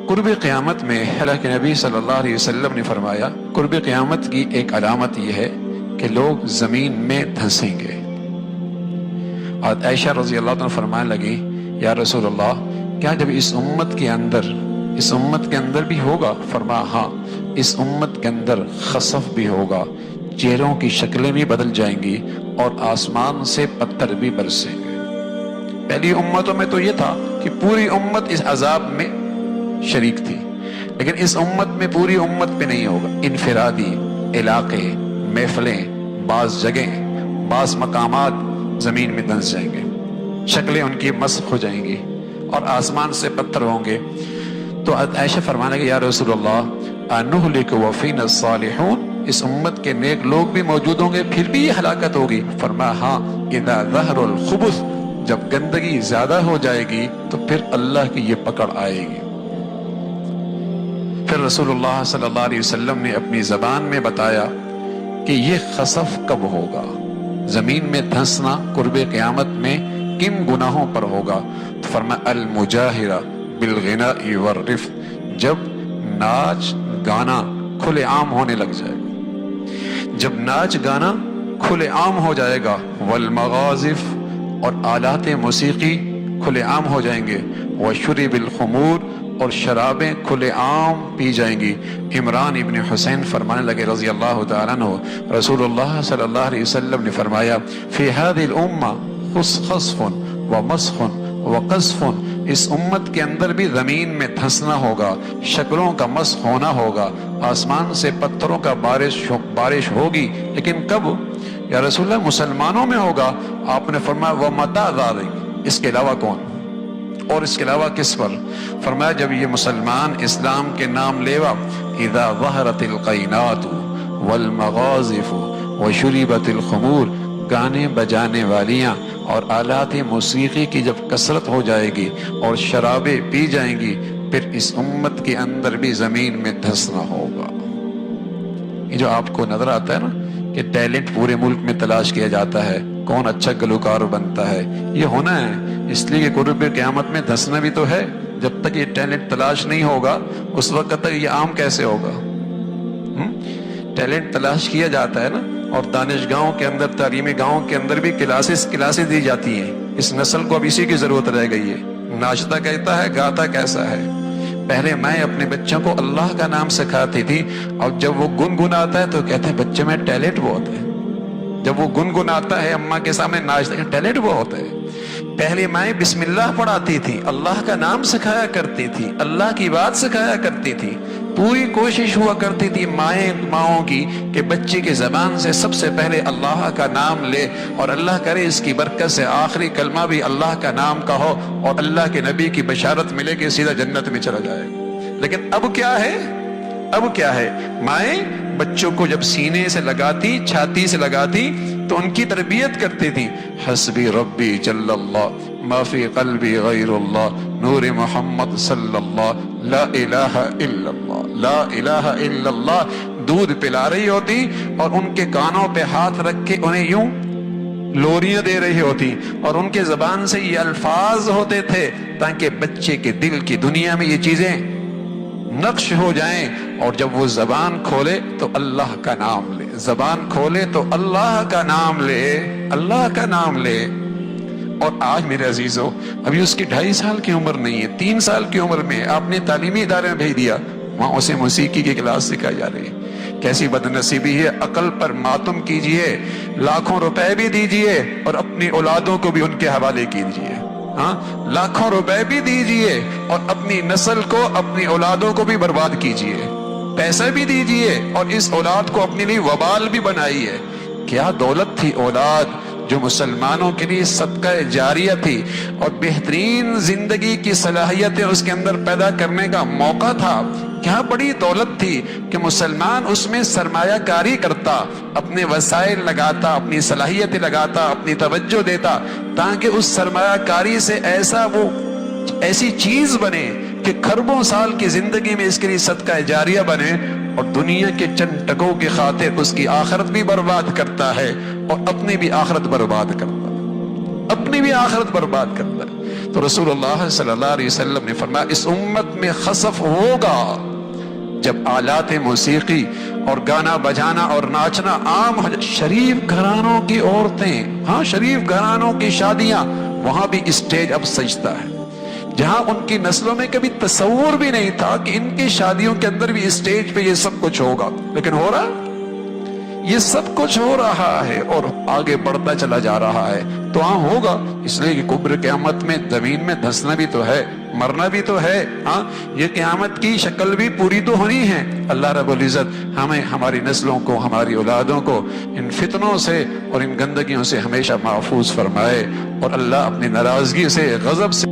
قرب قیامت میں اللہ کے نبی صلی اللہ علیہ وسلم نے فرمایا قرب قیامت کی ایک علامت یہ ہے کہ لوگ زمین میں دھنسیں گے۔ اور عائشہ رضی اللہ عنہ فرمانے لگی یا رسول اللہ کیا جب اس امت کے اندر بھی ہوگا؟ فرمایا ہاں، اس امت کے اندر خسف بھی ہوگا، چہروں کی شکلیں بھی بدل جائیں گی اور آسمان سے پتھر بھی برسیں گے۔ پہلی امتوں میں تو یہ تھا کہ پوری امت اس عذاب میں شریک تھی، لیکن اس امت میں پوری امت پہ نہیں ہوگا، انفرادی علاقے، محفلیں، بعض جگہیں، بعض مقامات زمین میں دھنس جائیں گے، شکلیں ان کی مسخ ہو جائیں گی اور آسمان سے پتھر ہوں گے۔ تو عائشہ فرمانے لگی یا رسول اللہ انہلک وفینا الصالحون، اس امت کے نیک لوگ بھی موجود ہوں گے پھر بھی یہ ہلاکت ہوگی؟ فرمایا ہاں، اذا ظہر الخبث، جب گندگی زیادہ ہو جائے گی تو پھر اللہ کی یہ پکڑ آئے گی۔ پھر رسول اللہ صلی اللہ علیہ وسلم نے اپنی زبان میں بتایا کہ یہ خسف کب ہوگا، زمین میں دھنسنا قرب قیامت میں کن گناہوں پر ہوگا؟ تو فرمایا المجاہرہ بالغناء والرفث، جب ناچ گانا کھلے عام ہونے لگ جائے گا، جب ناچ گانا کھلے عام ہو جائے گا، والمغازف، اور آلات موسیقی کھلے عام ہو جائیں گے، وشرب الخمور، اور شرابیں کھلے عام پی جائیں گی۔ عمران ابن حسین فرمانے لگے رضی اللہ تعالیٰ عنہ رسول اللہ صلی اللہ علیہ وسلم نے فرمایا فی هذه الامہ خسف ومسخ وقذف، اس امت کے اندر بھی زمین میں دھنسنا ہوگا، شکلوں کا مسخ ہونا ہوگا، آسمان سے پتھروں کا بارش ہوگی، لیکن کب یا رسول اللہ؟ مسلمانوں میں ہوگا۔ آپ نے فرمایا ومتى ذلك، اس کے علاوہ کون اور اس کے علاوہ کس پر؟ فرمایا جب یہ مسلمان اسلام کے نام لیوا، اذا ظہرت القینات والمغازف وشربت الخمور، گانے بجانے والیاں اور آلات موسیقی کی جب کثرت ہو جائے گی اور شرابیں پی جائیں گی، پھر اس امت کے اندر بھی زمین میں دھنسنا ہوگا۔ یہ جو آپ کو نظر آتا ہے نا کہ ٹیلنٹ پورے ملک میں تلاش کیا جاتا ہے، کون اچھا گلوکار بنتا ہے، یہ ہونا ہے اس لیے کہ قرب قیامت میں دھنسنا بھی تو ہے۔ جب تک یہ ٹیلنٹ تلاش نہیں ہوگا اس وقت تک یہ عام کیسے ہوگا؟ ٹیلنٹ تلاش کیا جاتا ہے نا، اور دانشگاہوں کے اندر، تعلیمی گاہوں کے اندر بھی کلاسز دی جاتی ہیں۔ اس نسل کو اب اسی کی ضرورت رہ گئی ہے، ناچتا کہتا ہے، گاتا کیسا ہے۔ پہلے میں اپنے بچوں کو اللہ کا نام سکھاتی تھی، اور جب وہ گنگناتا ہے تو کہتے ہیں بچے میں ٹیلنٹ بہت ہے۔ جب وہ گنگناتا ہے اماں کے سامنے ناچتا ہے، ٹیلنٹ بہت ہے۔ پہلے مائیں بسم اللہ پڑھاتی تھی، اللہ کا نام سکھایا کرتی تھی، اللہ کی بات سکھایا کرتی تھی، پوری کوشش ہوا کرتی تھی ماؤں کی کہ بچے کی زبان سے سب سے پہلے اللہ کا نام لے، اور اللہ کرے اس کی برکت سے آخری کلمہ بھی اللہ کا نام کا ہو اور اللہ کے نبی کی بشارت ملے کہ سیدھا جنت میں چلا جائے۔ لیکن اب کیا ہے؟ مائیں بچوں کو جب سینے سے لگاتی، چھاتی سے لگاتی تو ان کی تربیت کرتی تھی، حسبی ربی جل اللہ ما فی قلبی غیر اللہ نور محمد صلی اللہ لا الہ الا اللہ لا الہ الا اللہ، دودھ پلا رہی ہوتی اور ان کے کانوں پہ ہاتھ رکھ کے انہیں یوں لوریاں دے رہی ہوتی، اور ان کے زبان سے یہ الفاظ ہوتے تھے تاکہ بچے کے دل کی دنیا میں یہ چیزیں نقش ہو جائیں، اور جب وہ زبان کھولے تو اللہ کا نام لے، زبان کھولے تو اللہ کا نام لے، اللہ کا نام لے۔ اور آج میرے عزیزو ابھی اس کی 2.5 سال کی عمر نہیں ہے، 3 سال کی عمر میں آپ نے تعلیمی ادارے میں بھیج دیا، وہاں اسے موسیقی کی کلاس سکھائی جا رہی ہے۔ کیسی بدنصیبی ہے، عقل پر ماتم کیجئے، لاکھوں روپے بھی دیجئے اور اپنی اولادوں کو بھی ان کے حوالے کیجئے، ہاں لاکھوں روپے بھی دیجئے اور اپنی نسل کو، اپنی اولادوں کو بھی برباد کیجئے، پیسہ بھی دیجئے اور اس اولاد کو اپنے لیے وبال بھی بنائیے۔ کیا دولت تھی اولاد جو مسلمانوں کے لیے صدقہ جاریہ تھی، اور بہترین زندگی کی صلاحیتیں اس کے اندر پیدا کرنے کا موقع تھا۔ کیا بڑی دولت تھی کہ مسلمان اس میں سرمایہ کاری کرتا، اپنے وسائل لگاتا، اپنی صلاحیتیں لگاتا، اپنی توجہ دیتا، تاکہ اس سرمایہ کاری سے ایسی چیز بنے کہ کھربوں سال کی زندگی میں اس کے لیے صدقہ جاریہ بنے، اور دنیا کے چند ٹکوں کی خاطر اس کی آخرت بھی برباد کرتا ہے اور اپنی بھی آخرت برباد کرتا ہے، اپنی بھی آخرت برباد کرتا ہے۔ تو رسول اللہ صلی اللہ علیہ وسلم نے فرمایا اس امت میں خسف ہوگا جب آلات موسیقی اور گانا بجانا اور ناچنا عام ہو جائے. شریف گھرانوں کی عورتیں، ہاں شریف گھرانوں کی شادیاں، وہاں بھی اسٹیج اب سجتا ہے، جہاں ان کی نسلوں میں کبھی تصور بھی نہیں تھا کہ ان کی شادیوں کے اندر بھی اسٹیج پہ یہ سب کچھ ہوگا، لیکن ہو رہا، یہ سب کچھ ہو رہا ہے اور آگے بڑھتا چلا جا رہا ہے. تو ہاں ہوگا، اس لیے کہ کبر قیامت میں زمین میں دھنسنا بھی تو ہے، مرنا بھی تو ہے. ہاں یہ قیامت کی شکل بھی پوری تو ہونی ہے. اللہ رب العزت ہمیں، ہماری نسلوں کو، ہماری اولادوں کو ان فتنوں سے اور ان گندگیوں سے ہمیشہ محفوظ فرمائے، اور اللہ اپنی ناراضگی سے، غضب سے